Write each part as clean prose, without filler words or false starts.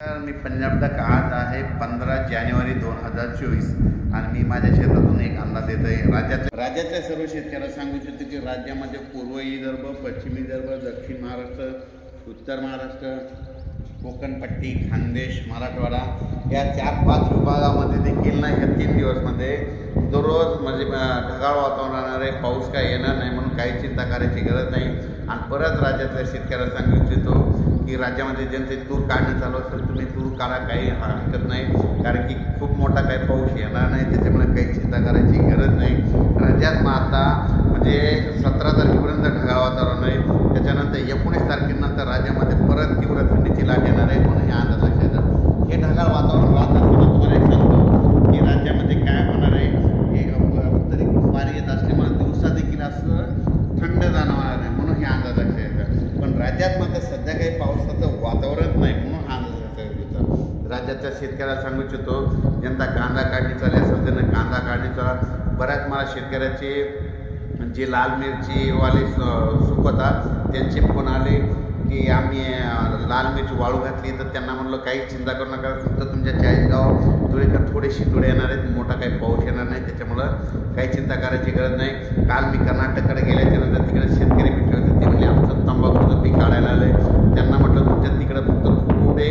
मी पंजाब तक आज आहे 15 जानेवारी 2024 आणि मी माझ्या शेतातून एक अंदाज देत आहे राज्यातल्या सर्व शेतकऱ्यांना सांगू इच्छितो की राज्यामध्ये पूर्व विदर्भ, पश्चिम विदर्भ, दक्षिण महाराष्ट्र, उत्तर महाराष्ट्र, कोकणपट्टी, खानदेश, मराठवाडा या 4-5 विभागामध्ये देखील ना ह्या 3 दिवसमध्ये दररोज म्हणजे ढगाळ वातावरण राहणार आहे. पाऊस काय येणार नाही म्हणून काही चिंता करायची गरज नाही. आणि परत राज्यातल्या शेतकऱ्याला सांगू इच्छितो की राज्यामध्ये ज्यांचे तूर काढणं चालू असेल तुम्ही तूर काढा, काही हरकत नाही, कारण की खूप मोठा काही पाऊस येणार नाही, त्याच्यामुळे काही चिंता करायची गरज नाही. राज्यात मग आता म्हणजे 17 तारखेपर्यंत ढगाळ वातावरण आहे. त्याच्यानंतर 19 तारखेनंतर राज्यामध्ये परत तीव्र थंडीची लाट येणार आहे म्हणून हे अंदाज लक्षात येतं. हे ढगाळ वातावरण राहत असताना तुम्हाला एक सांगतो की राज्यामध्ये काय होणार आहे. हे उत्तरी वारी येत असल्यामुळे दिवसा देखील असं थंड जाणवणार आहे म्हणून हे अंदाज लक्षात येतं. पण राज्यात मात्र सध्या काही पावसाचं वातावरण नाही म्हणून हा अंदाज लक्षात येतं. राज्यातल्या शेतकऱ्याला सांगू इच्छितो ज्यांचा कांदा काढणी चालली असेल त्यांना कांदा काढणी चाला. बऱ्याच मला शेतकऱ्याचे जे लाल मिरचीवाले सुकवतात त्यांचे फोन आले की आम्ही लाल मिरची वाळू घातली, तर त्यांना म्हणलं काही चिंता करू नका, फक्त तुमच्या चाळीसगाव धुळेकर थोडेसे शितोडे येणार आहेत, मोठा काही पाऊस येणार नाही, त्याच्यामुळं काही चिंता करायची गरज नाही. काल मी कर्नाटककडे गेल्याच्यानंतर तिकडे शेतकरी भेटले होते. ते म्हणजे आमचं तंबाखूचं पीक काढायला आलं आहे. त्यांना म्हटलं तुमच्या तिकडं फक्त पुढे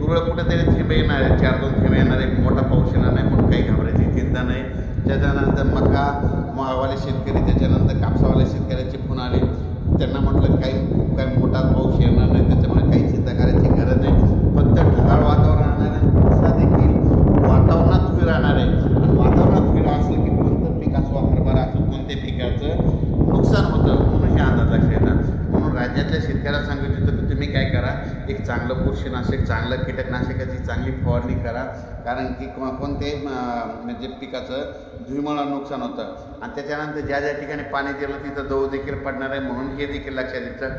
तुरळक कुठेतरी थेंबे येणार आहे, 4-2 थेंबे येणार आहे, मोठा पाऊस येणार नाही म्हणून काही घाबरायची चिंता नाही. त्याच्यानंतर मकावाले शेतकरी, त्याच्यानंतर कापसावाले शेतकऱ्याचे फोन आले. त्यांना म्हटलं काही मोठा पाऊस येणार नाही, त्याच्यामुळे काही चिंता करायची गरज नाही. फक्त ढगाळ वातावरण राहणार आहे, दिवसा देखील वातावरणात धुळी राहणार आहे. आणि वातावरणात धुळी असेल की कोणतं पीक असो, हरभरा असो, कोणत्या पिकाचं नुकसान होतं म्हणून हे अंदाज लक्षात येतात. म्हणून राज्यातल्या शेतकऱ्याला सांगू इच्छितो की तुम्ही काय करा, एक चांगलं बुरशीनाशक, चांगलं कीटकनाशकाची चांगली फवारणी करा, कारण की कोणत्याही म्हणजे पिकाचं धुळीमुळे नुकसान होतं. आणि त्याच्यानंतर ज्या ज्या ठिकाणी पाणी दिलं तिथं दव देखील पडणार आहे म्हणून हे देखील लक्षात येतं.